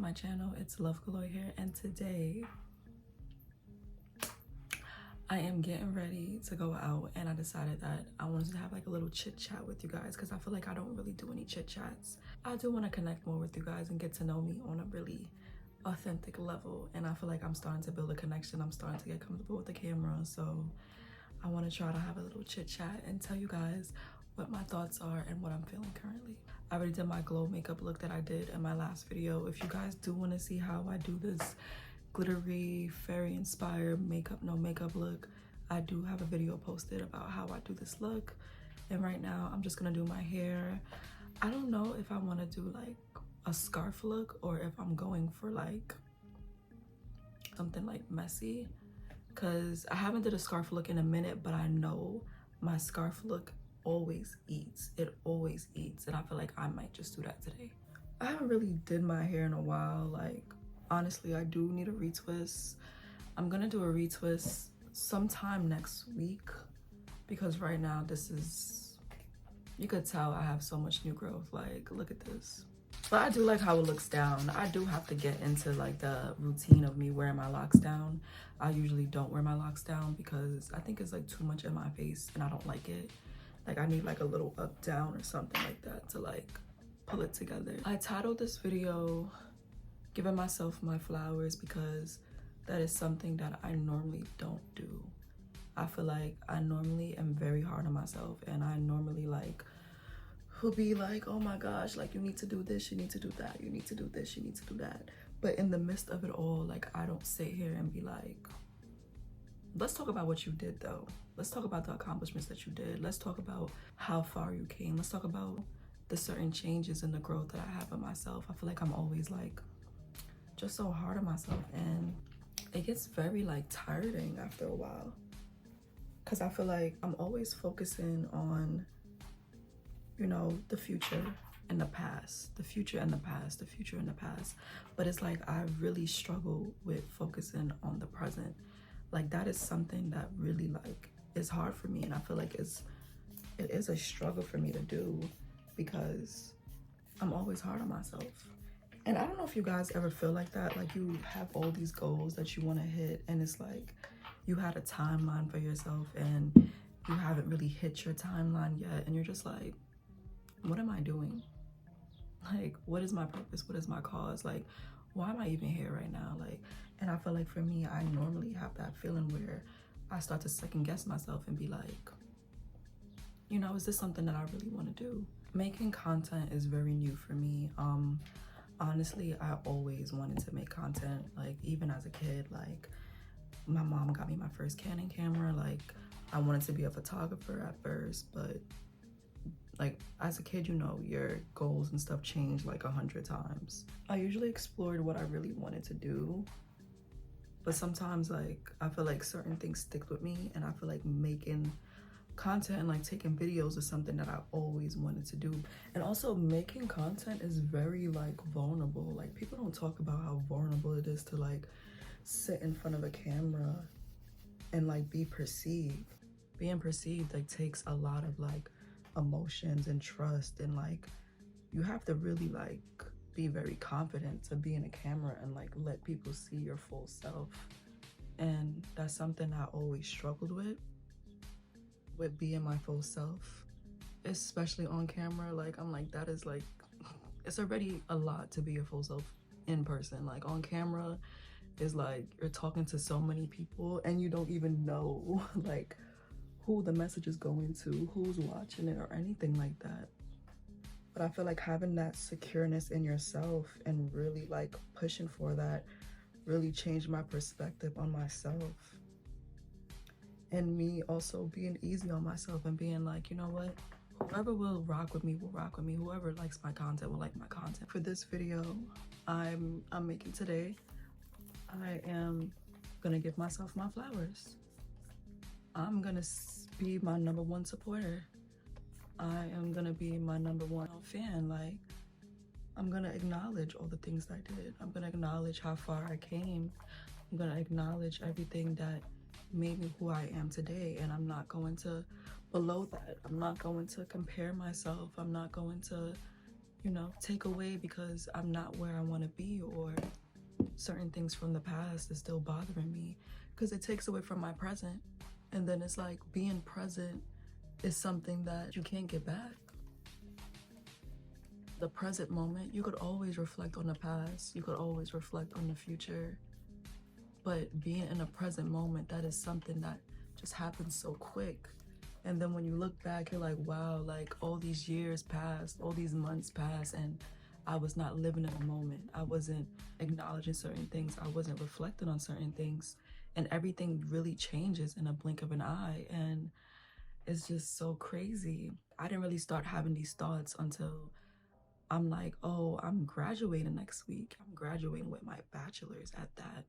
my channel. It's Love Galore here, and today I am getting ready to go out, and I decided that I wanted to have like a little chit chat with you guys because I feel like I don't really do any chit chats. I do want to connect more with you guys and get to know me on a really authentic level, and I feel like I'm starting to build a connection. I'm starting to get comfortable with the camera, so I want to try to have a little chit chat and tell you guys what my thoughts are and what I'm feeling currently. I already did my glow makeup look that I did in my last video. If you guys do want to see how I do this glittery, fairy inspired makeup, no makeup look, I do have a video posted about how I do this look. And right now I'm just gonna do my hair. I don't know if I want to do like a scarf look or if I'm going for like something like messy, because I haven't did a scarf look in a minute, but I know my scarf look always eats. It always eats, and I feel like I might just do that today. I haven't really did my hair in a while. Like, honestly, I do need a retwist. I'm gonna do a retwist sometime next week because right now this is, you could tell I have so much new growth. Like, look at this. But I do like how it looks down. I do have to get into like the routine of me wearing my locks down. I usually don't wear my locks down because I think it's like too much in my face and I don't like it. Like, I need like a little up down or something like that to like pull it together. I titled this video Giving Myself My Flowers because that is something that I normally don't do. I feel like I normally am very hard on myself, and I normally like who be like, oh my gosh, like you need to do this, you need to do that, you need to do this, you need to do that. But in the midst of it all, like I don't sit here and be like, let's talk about what you did though. Let's talk about the accomplishments that you did. Let's talk about how far you came. Let's talk about the certain changes and the growth that I have in myself. I feel like I'm always like just so hard on myself, and it gets very like tiring after a while because I feel like I'm always focusing on, you know, the future and the past, the future and the past, the future and the past. But it's like I really struggle with focusing on the present. Like that is something that really like is hard for me, and I feel like it is a struggle for me to do because I'm always hard on myself. And I don't know if you guys ever feel like that, like you have all these goals that you want to hit, and it's like you had a timeline for yourself and you haven't really hit your timeline yet, and you're just like, what am I doing? Like, what is my purpose? What is my cause? Like, why am I even here right now? Like, and I feel like for me, I normally have that feeling where I start to second guess myself and be like, you know, is this something that I really want to do? Making content is very new for me. Honestly, I always wanted to make content. Like, even as a kid, like my mom got me my first Canon camera. Like, I wanted to be a photographer at first, but like as a kid, you know, your goals and stuff change like 100 times. I usually explored what I really wanted to do, but sometimes like I feel like certain things stick with me, and I feel like making content and like taking videos is something that I always wanted to do. And also making content is very like vulnerable. Like, people don't talk about how vulnerable it is to like sit in front of a camera and like be perceived. Being perceived like takes a lot of like emotions and trust, and like you have to really like be very confident to be in a camera and like let people see your full self. And that's something I always struggled with being my full self, especially on camera. Like, I'm like, that is like, it's already a lot to be your full self in person. Like on camera is like you're talking to so many people and you don't even know like who the message is going to, who's watching it, or anything like that. But I feel like having that secureness in yourself and really like pushing for that really changed my perspective on myself. And me also being easy on myself and being like, you know what? Whoever will rock with me will rock with me. Whoever likes my content will like my content. For this video I'm making today, I am gonna give myself my flowers. I'm gonna be my #1 supporter. I am gonna be my #1 fan. Like, I'm gonna acknowledge all the things I did. I'm gonna acknowledge how far I came. I'm gonna acknowledge everything that made me who I am today, and I'm not going to below that. I'm not going to compare myself. I'm not going to, you know, take away because I'm not where I want to be, or certain things from the past is still bothering me, because it takes away from my present. And then it's like being present is something that you can't get back. The present moment, you could always reflect on the past, you could always reflect on the future, but being in a present moment, that is something that just happens so quick. And then when you look back, you're like, wow, like all these years passed, all these months passed, and I was not living in the moment. I wasn't acknowledging certain things. I wasn't reflecting on certain things. And everything really changes in a blink of an eye. And it's just so crazy. I didn't really start having these thoughts until I'm like, oh, I'm graduating next week. I'm graduating with my bachelor's at that.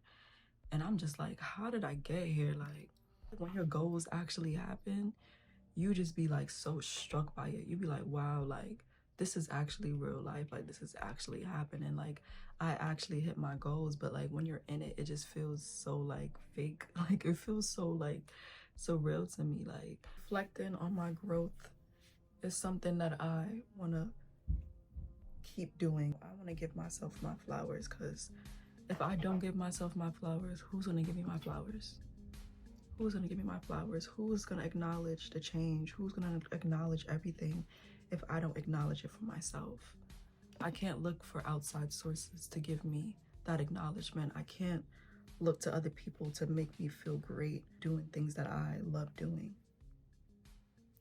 And I'm just like, how did I get here? Like, when your goals actually happen, you just be like so struck by it. You be like, wow, like this is actually real life. Like this is actually happening. Like I actually hit my goals. But like when you're in it, it just feels so like fake. Like it feels so like so real to me. Like reflecting on my growth is something that I want to keep doing. I want to give myself my flowers, because if I don't give myself my flowers, who's going to give me my flowers? Who's going to give me my flowers? Who's going to acknowledge the change? Who's going to acknowledge everything if I don't acknowledge it for myself? I can't look for outside sources to give me that acknowledgement. I can't look to other people to make me feel great doing things that I love doing.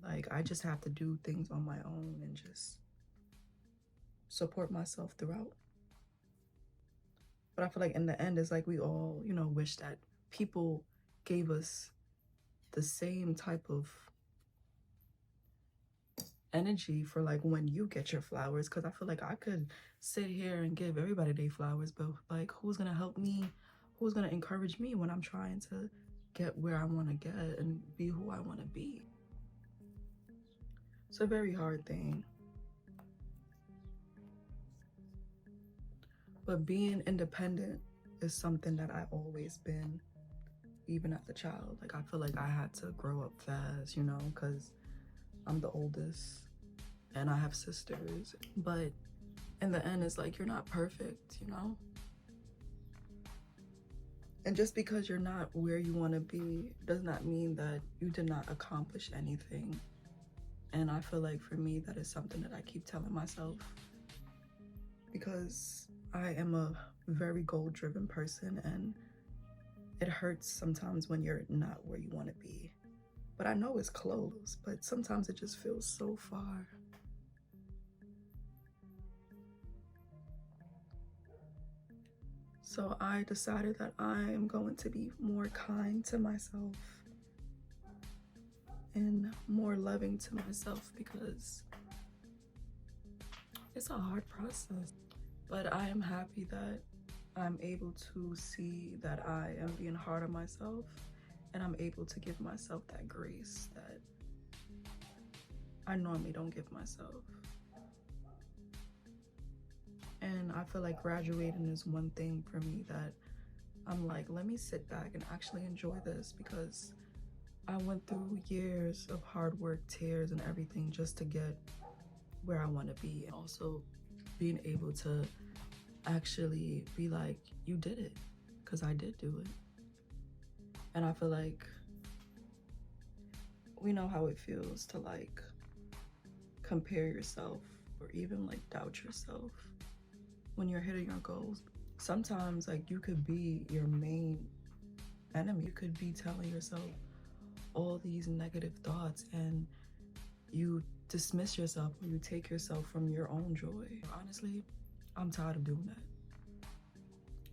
Like, I just have to do things on my own and just support myself throughout. But I feel like in the end, it's like we all, you know, wish that people gave us the same type of energy for like when you get your flowers. Because I feel like I could sit here and give everybody their flowers, but like who's gonna help me? Who's gonna encourage me when I'm trying to get where I want to get and be who I want to be? It's a very hard thing. But being independent is something that I always been, even as a child. Like I feel like I had to grow up fast, you know, because I'm the oldest and I have sisters. But in the end, it's like you're not perfect, you know? And just because you're not where you want to be does not mean that you did not accomplish anything. And I feel like for me, that is something that I keep telling myself, because I am a very goal-driven person, and it hurts sometimes when you're not where you want to be. But I know it's close, but sometimes it just feels so far. So I decided that I am going to be more kind to myself and more loving to myself, because it's a hard process. But I am happy that I'm able to see that I am being hard on myself, and I'm able to give myself that grace that I normally don't give myself. And I feel like graduating is one thing for me that I'm like, let me sit back and actually enjoy this, because I went through years of hard work, tears, and everything just to get where I want to be. And also being able to actually be like, you did it, because I did do it. And I feel like we know how it feels to like compare yourself or even like doubt yourself when you're hitting your goals. Sometimes like you could be your main enemy. You could be telling yourself all these negative thoughts and you dismiss yourself, or you take yourself from your own joy. Honestly, I'm tired of doing that.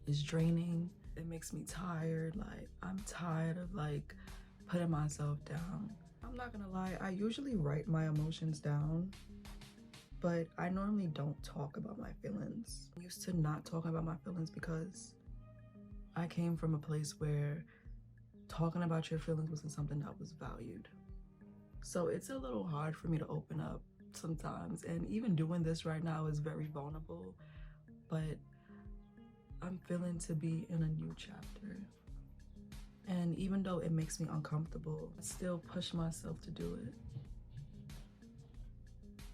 It's draining. It makes me tired. Like, I'm tired of like putting myself down. I'm not gonna lie, I usually write my emotions down, but I normally don't talk about my feelings. I'm used to not talking about my feelings because I came from a place where talking about your feelings wasn't something that was valued. So it's a little hard for me to open up sometimes, and even doing this right now is very vulnerable, but I'm feeling to be in a new chapter. And even though it makes me uncomfortable, I still push myself to do it,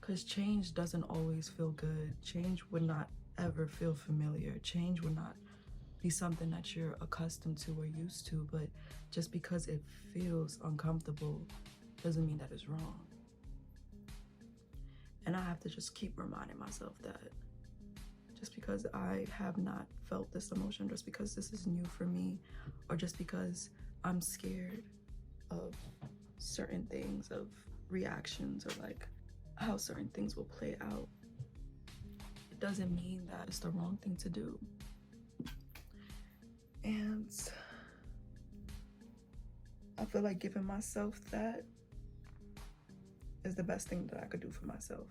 Because change doesn't always feel good. Change would not ever feel familiar. Change would not be something that you're accustomed to or used to, but just because it feels uncomfortable doesn't mean that it's wrong. And I have to just keep reminding myself that just because I have not felt this emotion, just because this is new for me, or just because I'm scared of certain things, of reactions, or like how certain things will play out, it doesn't mean that it's the wrong thing to do. And I feel like giving myself that is the best thing that I could do for myself.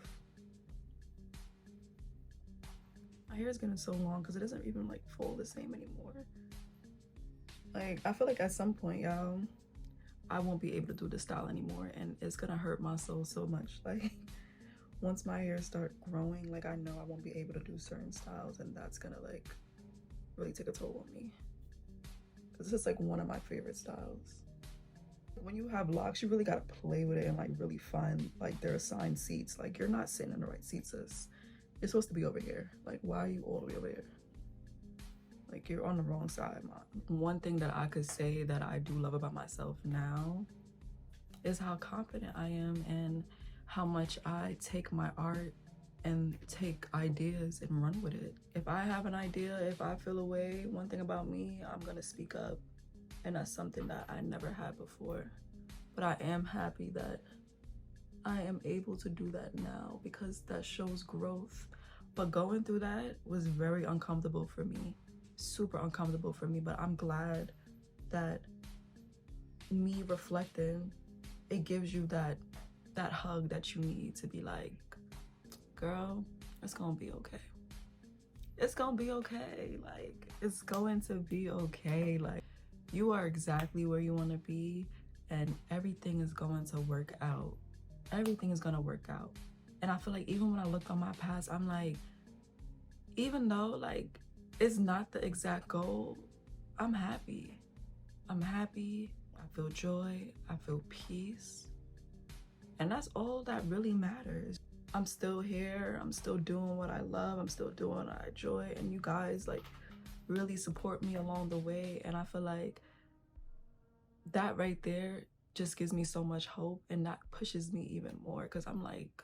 My hair is getting so long because it doesn't even like fall the same anymore. Like, I feel like at some point, y'all, I won't be able to do this style anymore, and it's gonna hurt my soul so much. Like, once my hair start growing, like, I know I won't be able to do certain styles, and that's gonna like really take a toll on me. This is like one of my favorite styles. When you have locks, you really gotta play with it and like really find like their assigned seats. Like, you're not sitting in the right seats, sis. You're supposed to be over here. Like, why are you all the way over here? Like, you're on the wrong side, man. One thing that I could say that I do love about myself now is how confident I am and how much I take my art and take ideas and run with it. If I have an idea, if I feel a way, one thing about me, I'm gonna speak up. And that's something that I never had before. But I am happy that I am able to do that now because that shows growth. But going through that was very uncomfortable for me, super uncomfortable for me. But I'm glad that me reflecting, it gives you that hug that you need to be like, girl, it's gonna be okay. It's gonna be okay. Like, it's going to be okay. Like, you are exactly where you want to be, and everything is going to work out. Everything is going to work out. And I feel like even when I look on my past, I'm like, even though like it's not the exact goal, I'm happy. I'm happy. I feel joy. I feel peace. And that's all that really matters. I'm still here. I'm still doing what I love. I'm still doing what I enjoy. And you guys like really support me along the way, and I feel like that right there just gives me so much hope, and that pushes me even more because I'm like,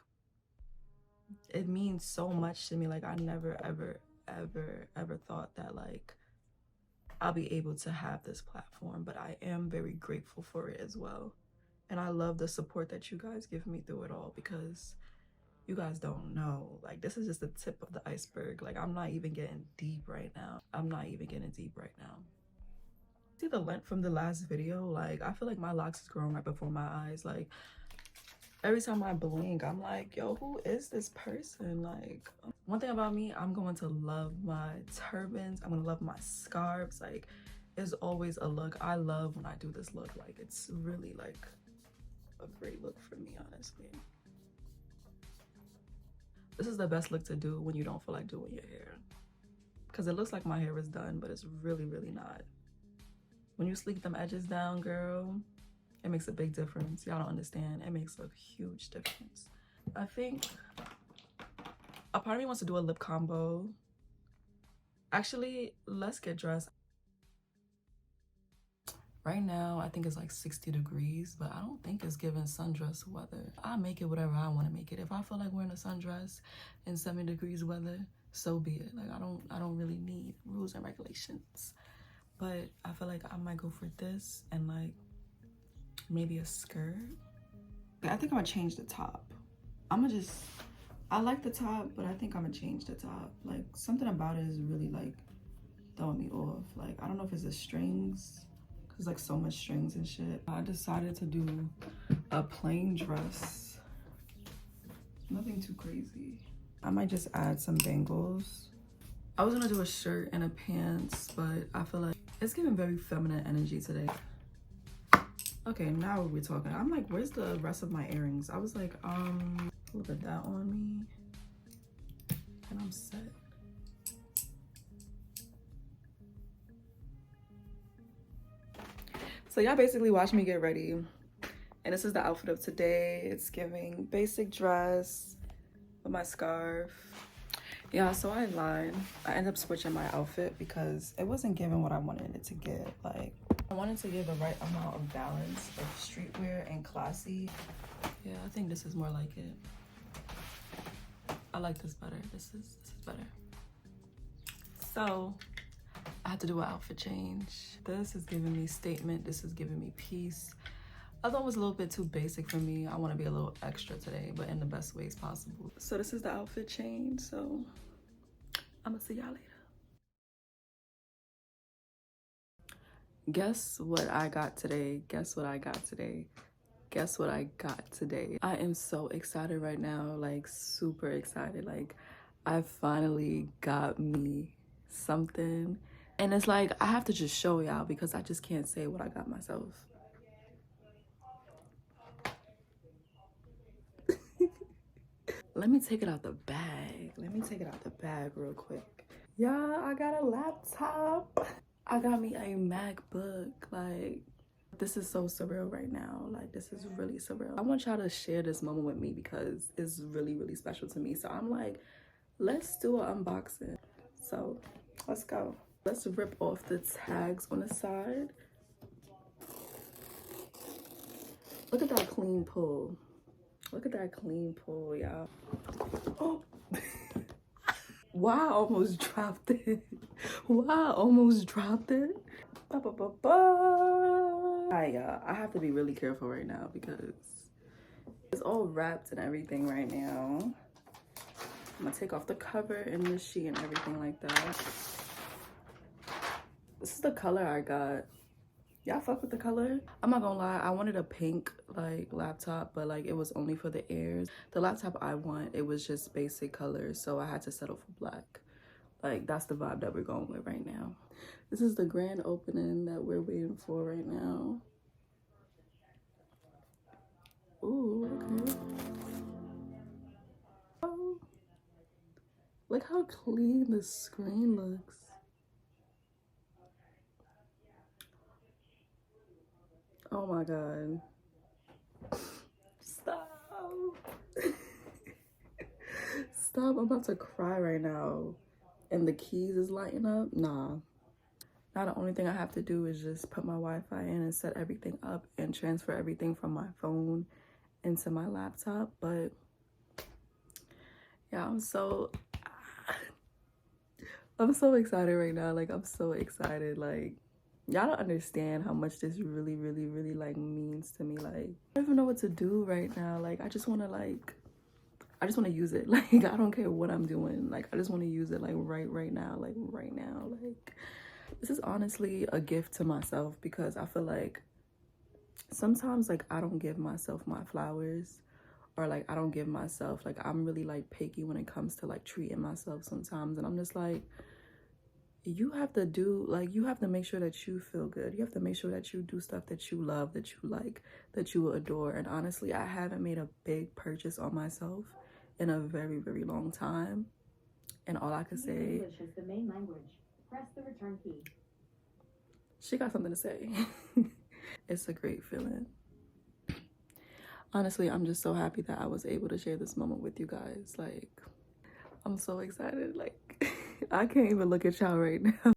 it means so much to me. Like, I never ever thought that like I'll be able to have this platform, but I am very grateful for it as well. And I love the support that you guys give me through it all, because you guys don't know, like, this is just the tip of the iceberg. Like, I'm not even getting deep right now. I'm not even getting deep right now. See the length from the last video? Like, I feel like my locks is growing right before my eyes. Like, every time I blink, I'm like, yo, who is this person? Like, one thing about me, I'm going to love my turbans. I'm gonna love my scarves. Like, it's always a look. I love when I do this look. Like, it's really like a great look for me, honestly. This is the best look to do when you don't feel like doing your hair, because it looks like my hair is done, but it's really not. When you sleek them edges down, girl, it makes a big difference. Y'all don't understand. It makes a huge difference. I think a part of me wants to do a lip combo. Actually, let's get dressed. Right now, I think it's like 60 degrees, but I don't think it's giving sundress weather. I make it whatever I want to make it. If I feel like wearing a sundress in 70 degrees weather, so be it. Like, I don't really need rules and regulations. But I feel like I might go for this and like maybe a skirt. I think I'm gonna change the top. I like the top, but I think I'm gonna change the top. Like, something about it is really like throwing me off. Like, I don't know if it's the strings, cause like so much strings and shit. I decided to do a plain dress. Nothing too crazy. I might just add some bangles. I was gonna do a shirt and a pants, but I feel like it's giving very feminine energy today. Okay, now we're talking. I'm like, where's the rest of my earrings? I was like, look at that on me. And I'm set. So y'all basically watched me get ready. And this is the outfit of today. It's giving basic dress. with my scarf. Yeah, so I lied. I ended up switching my outfit because it wasn't giving what I wanted it to give. Like, I wanted to give the right amount of balance of streetwear and classy. Yeah, I think this is more like it. I like this better. This is better. So I had to do an outfit change. This is giving me statement. This is giving me peace. I thought it was a little bit too basic for me. I want to be a little extra today, but in the best ways possible. So this is the outfit change. So I'm gonna see y'all later. Guess what I got today? Guess what I got today? Guess what I got today? I am so excited right now, like super excited. Like I finally got me something. And it's like, I have to just show y'all because I just can't say what I got myself. Let me take it out the bag. Let me take it out the bag real quick. Yeah, I got a laptop. I got me a MacBook. Like, this is so surreal right now. Like, this is really surreal. I want y'all to share this moment with me because it's really, really special to me. So I'm like, let's do an unboxing. So let's go. Let's rip off the tags on the side. Look at that clean pull. Look at that clean pull, y'all. Oh. Wow, I almost dropped it. Wow, I almost dropped it. I have to be really careful right now because it's all wrapped and everything right now. I'm gonna take off the cover and the sheet and everything like that. This is the color I got. Y'all fuck with the color? I'm not gonna lie, I wanted a pink like laptop, but like it was only for the Airs. The laptop I want, it was just basic colors, so I had to settle for black. Like that's the vibe that we're going with right now. This is the grand opening that we're waiting for right now. Ooh, okay. Oh, look how clean the screen looks. Oh my God. Stop. Stop, I'm about to cry right now. And the keys is lighting up? Nah. Now the only thing I have to do is just put my Wi-Fi in and set everything up and transfer everything from my phone into my laptop. But yeah, I'm so excited right now. Like I'm so excited. Like y'all don't understand how much this really, really, really like means to me. Like I don't even know what to do right now. Like I just want to use it. Like I don't care what I'm doing. Like I just want to use it like right now. Like right now. Like this is honestly a gift to myself because I feel like sometimes like I don't give myself my flowers, or like I don't give myself, like I'm really like picky when it comes to like treating myself sometimes, and I'm just like, you have to do, like you have to make sure that you feel good. You have to make sure that you do stuff that you love, that you like, that you adore. And honestly, I haven't made a big purchase on myself in a very, very long time, and all I could say, English is the main language. Press the return key. She got something to say. It's a great feeling. Honestly, I'm just so happy that I was able to share this moment with you guys. Like, I'm so excited. Like, I can't even look at y'all right now.